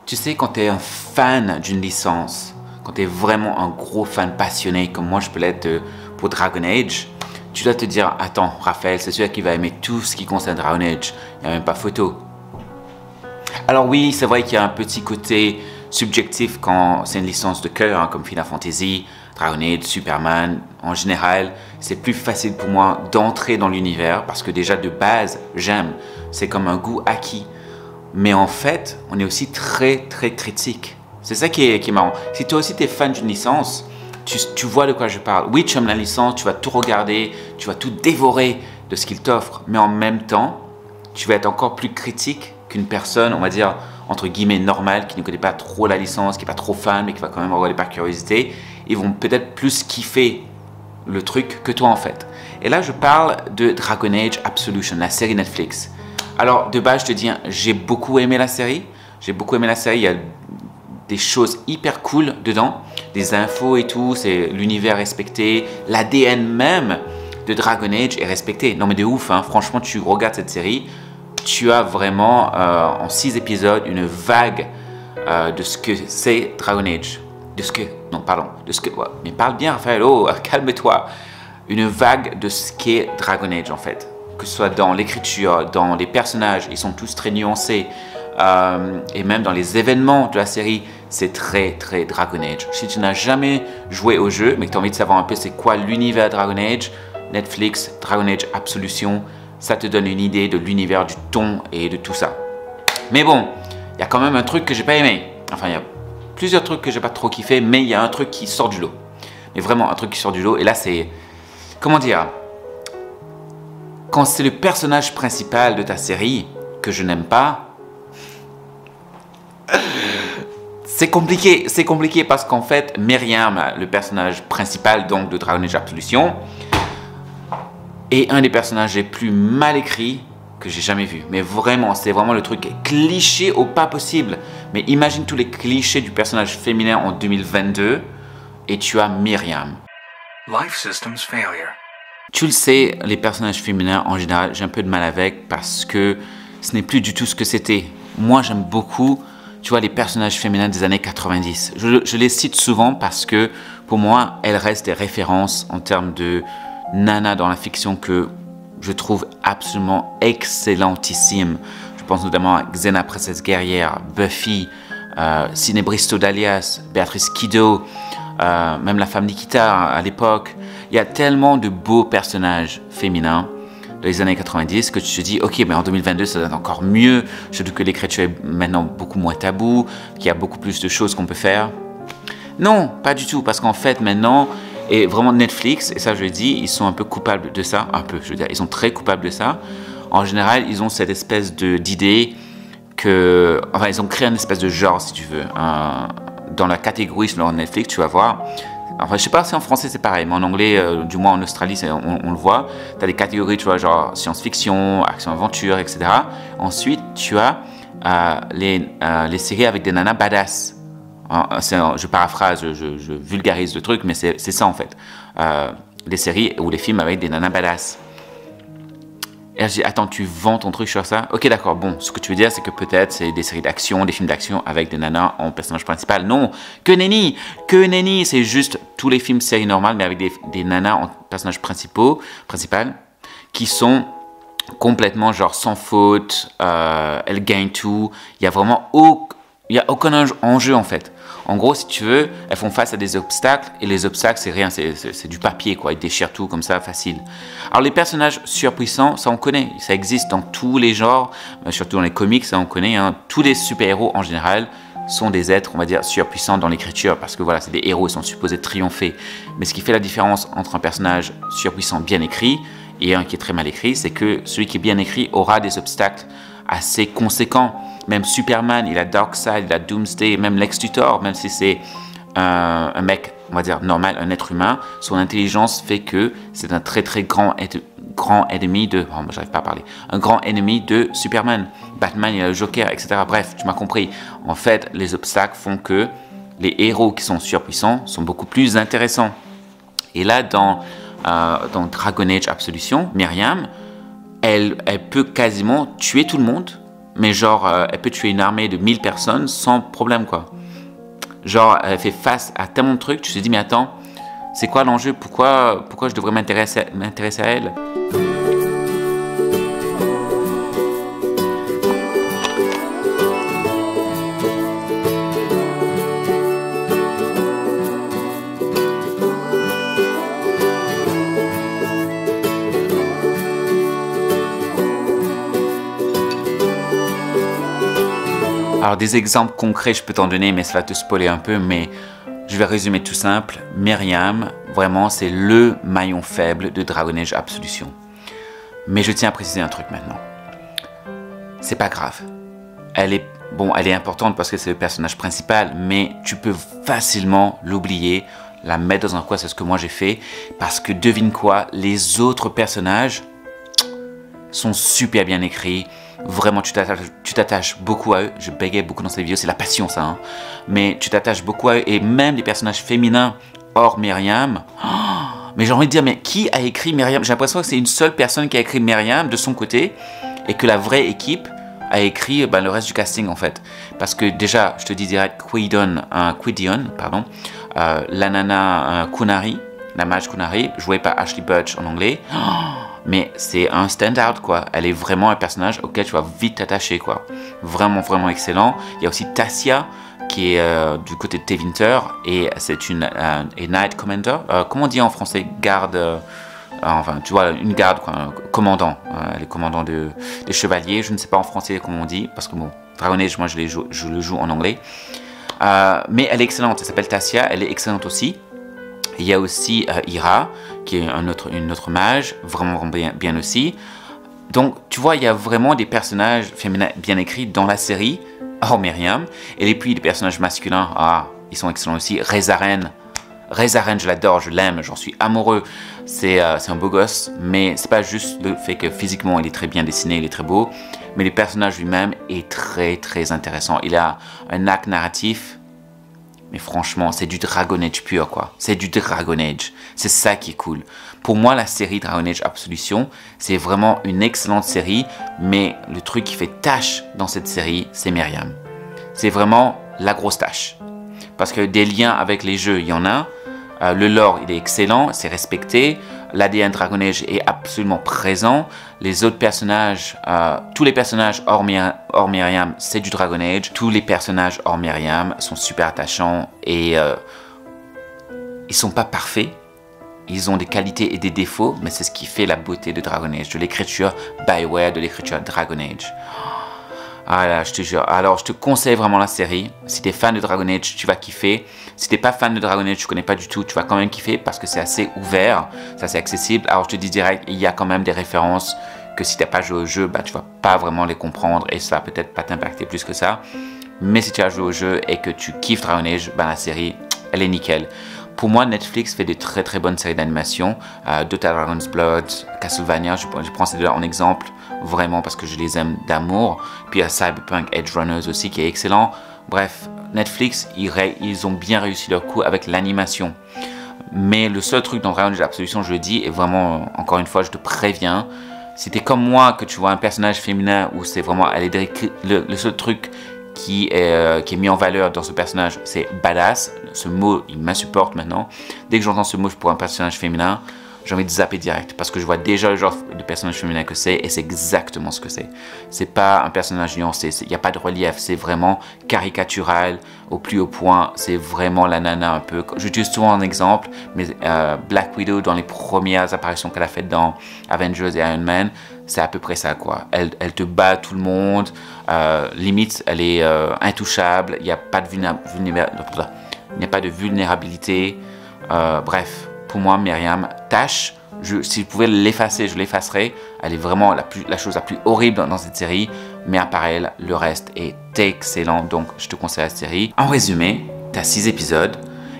Tu sais, quand tu es un fan d'une licence, quand tu es vraiment un gros fan passionné, comme moi je peux l'être pour Dragon Age, tu dois te dire, attends, Raphaël, c'est celui qui va aimer tout ce qui concerne Dragon Age. Il n'y a même pas photo. Alors oui, c'est vrai qu'il y a un petit côté subjectif quand c'est une licence de cœur, hein, comme Final Fantasy, Dragon Age, Superman. En général, c'est plus facile pour moi d'entrer dans l'univers parce que déjà de base, j'aime. C'est comme un goût acquis. Mais en fait, on est aussi très critique. C'est ça qui est marrant. Si toi aussi tu es fan d'une licence, tu vois de quoi je parle. Oui, tu aimes la licence, tu vas tout regarder, tu vas tout dévorer de ce qu'il t'offre. Mais en même temps, tu vas être encore plus critique qu'une personne, on va dire, entre guillemets, normale, qui ne connaît pas trop la licence, qui n'est pas trop fan, mais qui va quand même regarder par curiosité. Ils vont peut-être plus kiffer le truc que toi en fait. Et là, je parle de Dragon Age Absolution, la série Netflix. Alors, de base, je te dis, j'ai beaucoup aimé la série. J'ai beaucoup aimé la série. Il y a des choses hyper cool dedans. Des infos et tout. C'est l'univers respecté. L'ADN même de Dragon Age est respecté. Non, mais de ouf, hein. Franchement, tu regardes cette série. Tu as vraiment, en 6 épisodes, une vague de ce que c'est Dragon Age. Ouais, mais parle bien, Raphaël. Oh, calme-toi. Une vague de ce qu'est Dragon Age, en fait. Que ce soit dans l'écriture, dans les personnages, ils sont tous très nuancés. Et même dans les événements de la série, c'est très Dragon Age. Si tu n'as jamais joué au jeu, mais que tu as envie de savoir un peu c'est quoi l'univers Dragon Age, Netflix, Dragon Age Absolution, ça te donne une idée de l'univers, du ton et de tout ça. Mais bon, il y a quand même un truc que j'ai pas aimé. Enfin, il y a plusieurs trucs que j'ai pas trop kiffé, mais il y a un truc qui sort du lot. Mais vraiment un truc qui sort du lot. Et là, c'est... Comment dire ? Quand c'est le personnage principal de ta série que je n'aime pas, c'est compliqué parce qu'en fait, Myriam, le personnage principal donc de Dragon Age Absolution, est un des personnages les plus mal écrits que j'ai jamais vu. Mais vraiment, c'est vraiment le truc cliché au pas possible. Mais imagine tous les clichés du personnage féminin en 2022 et tu as Myriam. Life systems failure. Tu le sais, les personnages féminins, en général, j'ai un peu de mal avec parce que ce n'est plus du tout ce que c'était. Moi, j'aime beaucoup, tu vois, les personnages féminins des années 90. Je les cite souvent parce que, pour moi, elles restent des références en termes de nana dans la fiction que je trouve absolument excellentissime. Je pense notamment à Xena, princesse guerrière, Buffy, Siné Bristow d'Alias, Béatrice Kiddo, même la femme Nikita à l'époque. Il y a tellement de beaux personnages féminins dans les années 90 que tu te dis, ok, mais en 2022, ça donne encore mieux, surtout que l'écriture est maintenant beaucoup moins tabou, qu'il y a beaucoup plus de choses qu'on peut faire. Non, pas du tout, parce qu'en fait, maintenant, et vraiment Netflix, et ça je le dis, ils sont un peu coupables de ça, ils sont très coupables de ça. En général, ils ont cette espèce d'idée que, enfin, ils ont créé une espèce de genre, si tu veux, dans la catégorie sur Netflix, tu vas voir. Enfin, je sais pas si en français c'est pareil, mais en anglais, du moins en Australie, on le voit. Tu as des catégories, tu vois, genre science-fiction, action-aventure, etc. Ensuite, tu as les séries avec des nanas badass. Je paraphrase, je vulgarise le truc, mais c'est ça en fait. Les séries ou les films avec des nanas badass. Et là, je dis, attends, tu vends ton truc sur ça? Ok, d'accord, bon, ce que tu veux dire, c'est que peut-être c'est des séries d'action, des films d'action avec des nanas en personnage principal. Non, que nenni, c'est juste tous les films séries normales, mais avec des nanas en personnage principal, qui sont complètement genre sans faute, elles gagnent tout, il y a vraiment aucun enjeu en fait. En gros, si tu veux, elles font face à des obstacles, et les obstacles, c'est rien, c'est du papier, quoi. Ils déchirent tout comme ça, facile. Alors, les personnages surpuissants, ça on connaît, ça existe dans tous les genres, surtout dans les comics, ça on connaît, hein. Tous les super-héros, en général, sont des êtres, on va dire, surpuissants dans l'écriture, parce que voilà, c'est des héros, ils sont supposés triompher. Mais ce qui fait la différence entre un personnage surpuissant bien écrit et un qui est très mal écrit, c'est que celui qui est bien écrit aura des obstacles assez conséquents. Même Superman, il a Darkseid, il a Doomsday, même Lex Luthor, même si c'est un mec, on va dire, normal, un être humain, son intelligence fait que c'est un très grand ennemi de... Oh, j'arrive pas à parler. Un grand ennemi de Superman. Batman, il a le Joker, etc. Bref, tu m'as compris. En fait, les obstacles font que les héros qui sont surpuissants sont beaucoup plus intéressants. Et là, dans Dragon Age Absolution, Myriam, elle peut quasiment tuer tout le monde mais genre, elle peut tuer une armée de 1000 personnes sans problème, quoi. Genre, elle fait face à tellement de trucs, tu te dis, mais attends, c'est quoi l'enjeu? Pourquoi je devrais m'intéresser à elle? Alors, des exemples concrets, je peux t'en donner, mais ça va te spoiler un peu, mais je vais résumer tout simple. Myriam, vraiment, c'est le maillon faible de Dragon Age Absolution. Mais je tiens à préciser un truc maintenant. C'est pas grave. Elle est importante parce que c'est le personnage principal, mais tu peux facilement l'oublier, la mettre dans un coin, c'est ce que moi j'ai fait, parce que devine quoi, les autres personnages sont super bien écrits. Vraiment, tu t'attaches beaucoup à eux. Je bégayais beaucoup dans cette vidéo, c'est la passion ça. Hein. Mais tu t'attaches beaucoup à eux. Et même les personnages féminins hors Myriam. Oh, mais j'ai envie de dire, mais qui a écrit Myriam? J'ai l'impression que c'est une seule personne qui a écrit Myriam de son côté. Et que la vraie équipe a écrit le reste du casting en fait. Parce que déjà, je te dis direct, Quidion, la nana Kunari, la mage Kunari, jouée par Ashley Burch en anglais. Oh, mais c'est un stand-out, quoi. Elle est vraiment un personnage auquel tu vas vite t'attacher, quoi. Vraiment, vraiment excellent. Il y a aussi Tassia, qui est du côté de Tevinter, et c'est une Knight Commander. Comment on dit en français? Garde... enfin, tu vois, une garde, quoi, un commandant. Les commandants des chevaliers. Je ne sais pas en français comment on dit, parce que bon, Dragon Age, moi, je le joue en anglais. Mais elle est excellente. Elle s'appelle Tassia. Elle est excellente aussi. Il y a aussi Ira, qui est une autre mage, vraiment bien aussi. Donc, tu vois, il y a vraiment des personnages féminins bien écrits dans la série, hors Myriam. Et puis, les personnages masculins, ils sont excellents aussi. Rezaren, je l'adore, je l'aime, j'en suis amoureux. C'est un beau gosse, mais c'est pas juste le fait que physiquement, il est très bien dessiné, il est très beau. Mais le personnage lui-même est très, très intéressant. Il a un arc narratif. Mais franchement, c'est du Dragon Age pur, quoi. C'est du Dragon Age. C'est ça qui est cool. Pour moi, la série Dragon Age Absolution, c'est vraiment une excellente série. Mais le truc qui fait tâche dans cette série, c'est Myriam. C'est vraiment la grosse tâche. Parce que des liens avec les jeux, il y en a. Le lore, il est excellent, c'est respecté. L'ADN Dragon Age est absolument présent. Les autres personnages, tous les personnages hors Myriam, c'est du Dragon Age. Tous les personnages hors Myriam sont super attachants et ils sont pas parfaits. Ils ont des qualités et des défauts, mais c'est ce qui fait la beauté de Dragon Age, de l'écriture BioWare, de l'écriture Dragon Age. Ah là, je te jure. Alors, je te conseille vraiment la série. Si tu es fan de Dragon Age, tu vas kiffer. Si tu n'es pas fan de Dragon Age, tu ne connais pas du tout, tu vas quand même kiffer parce que c'est assez ouvert, c'est assez accessible. Alors, je te dis direct, il y a quand même des références que si tu n'as pas joué au jeu, tu ne vas pas vraiment les comprendre et ça va peut-être pas t'impacter plus que ça. Mais si tu as joué au jeu et que tu kiffes Dragon Age, la série, elle est nickel. Pour moi, Netflix fait de très très bonnes séries d'animation. Dota Dragon's Blood, Castlevania, je prends ces deux-là en exemple, vraiment parce que je les aime d'amour. Puis il y a Cyberpunk Edge Runners aussi qui est excellent. Bref, Netflix, ils ont bien réussi leur coup avec l'animation. Mais le seul truc dans Dragon Age Absolution, je le dis, et vraiment, encore une fois, je te préviens, si t'es comme moi, que tu vois un personnage féminin où c'est vraiment, le seul truc qui est mis en valeur dans ce personnage, c'est badass. Ce mot, il m'insupporte maintenant. Dès que j'entends ce mot pour un personnage féminin, j'ai envie de zapper direct parce que je vois déjà le genre de personnage féminin que c'est et c'est exactement ce que c'est. C'est pas un personnage nuancé, il n'y a pas de relief, c'est vraiment caricatural au plus haut point. C'est vraiment la nana un peu. J'utilise souvent un exemple, mais Black Widow, dans les premières apparitions qu'elle a faites dans Avengers et Iron Man, c'est à peu près ça, quoi. Elle te bat tout le monde, limite, elle est intouchable, il n'y a pas de vulnérabilité. Bref, pour moi, Myriam, tâche, si je pouvais l'effacer, je l'effacerais. Elle est vraiment la chose la plus horrible dans cette série, mais à part elle, le reste est excellent, donc je te conseille la série. En résumé, tu as 6 épisodes,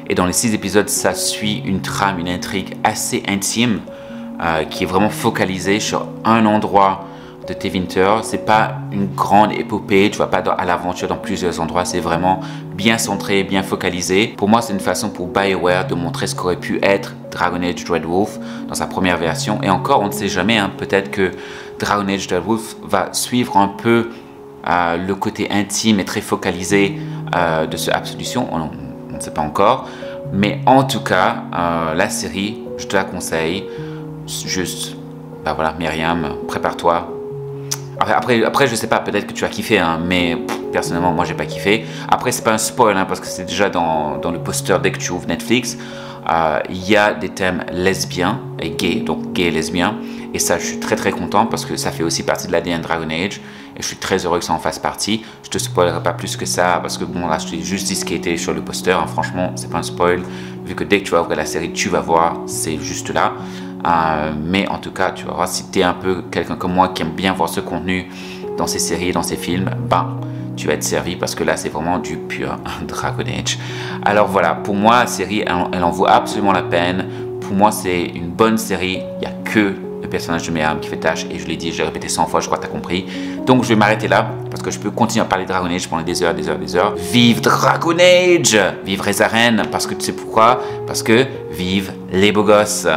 et dans les 6 épisodes, ça suit une trame, une intrigue assez intime, qui est vraiment focalisée sur un endroit de Tevinter. C'est pas une grande épopée, tu vas pas à l'aventure dans plusieurs endroits, c'est vraiment bien centré, bien focalisé. Pour moi, c'est une façon pour BioWare de montrer ce qu'aurait pu être Dragon Age Dreadwolf dans sa première version. Et encore, on ne sait jamais, hein, peut-être que Dragon Age Dreadwolf va suivre un peu Le côté intime et très focalisé de ce Absolution, on ne sait pas encore. Mais en tout cas, la série, je te la conseille. Juste, bah voilà, Myriam, prépare-toi. Après, je sais pas, peut-être que tu as kiffé, hein, mais personnellement, moi, j'ai pas kiffé. Après, c'est pas un spoil, hein, parce que c'est déjà dans le poster dès que tu ouvres Netflix. Il y a des thèmes lesbiens et gays, donc gay et lesbiens. Et ça, je suis très très content parce que ça fait aussi partie de l'ADN Dragon Age. Et je suis très heureux que ça en fasse partie. Je te spoilerai pas plus que ça parce que bon, là, je t'ai juste dit ce qui était sur le poster. Hein, franchement, c'est pas un spoil. Vu que dès que tu vas ouvrir la série, tu vas voir, c'est juste là. Mais en tout cas, tu vas voir, si tu es un peu quelqu'un comme moi qui aime bien voir ce contenu dans ces séries, dans ces films, ben, tu vas être servi parce que là, c'est vraiment du pur Dragon Age. Alors voilà, pour moi, la série, elle en vaut absolument la peine. Pour moi, c'est une bonne série. Il n'y a que le personnage de Myriam qui fait tâche. Et je l'ai dit, j'ai répété 100 fois, je crois que tu as compris. Donc, je vais m'arrêter là parce que je peux continuer à parler de Dragon Age pendant des heures, des heures, des heures. Vive Dragon Age! Vive Reza Reign! Parce que tu sais pourquoi? Parce que vive les beaux gosses!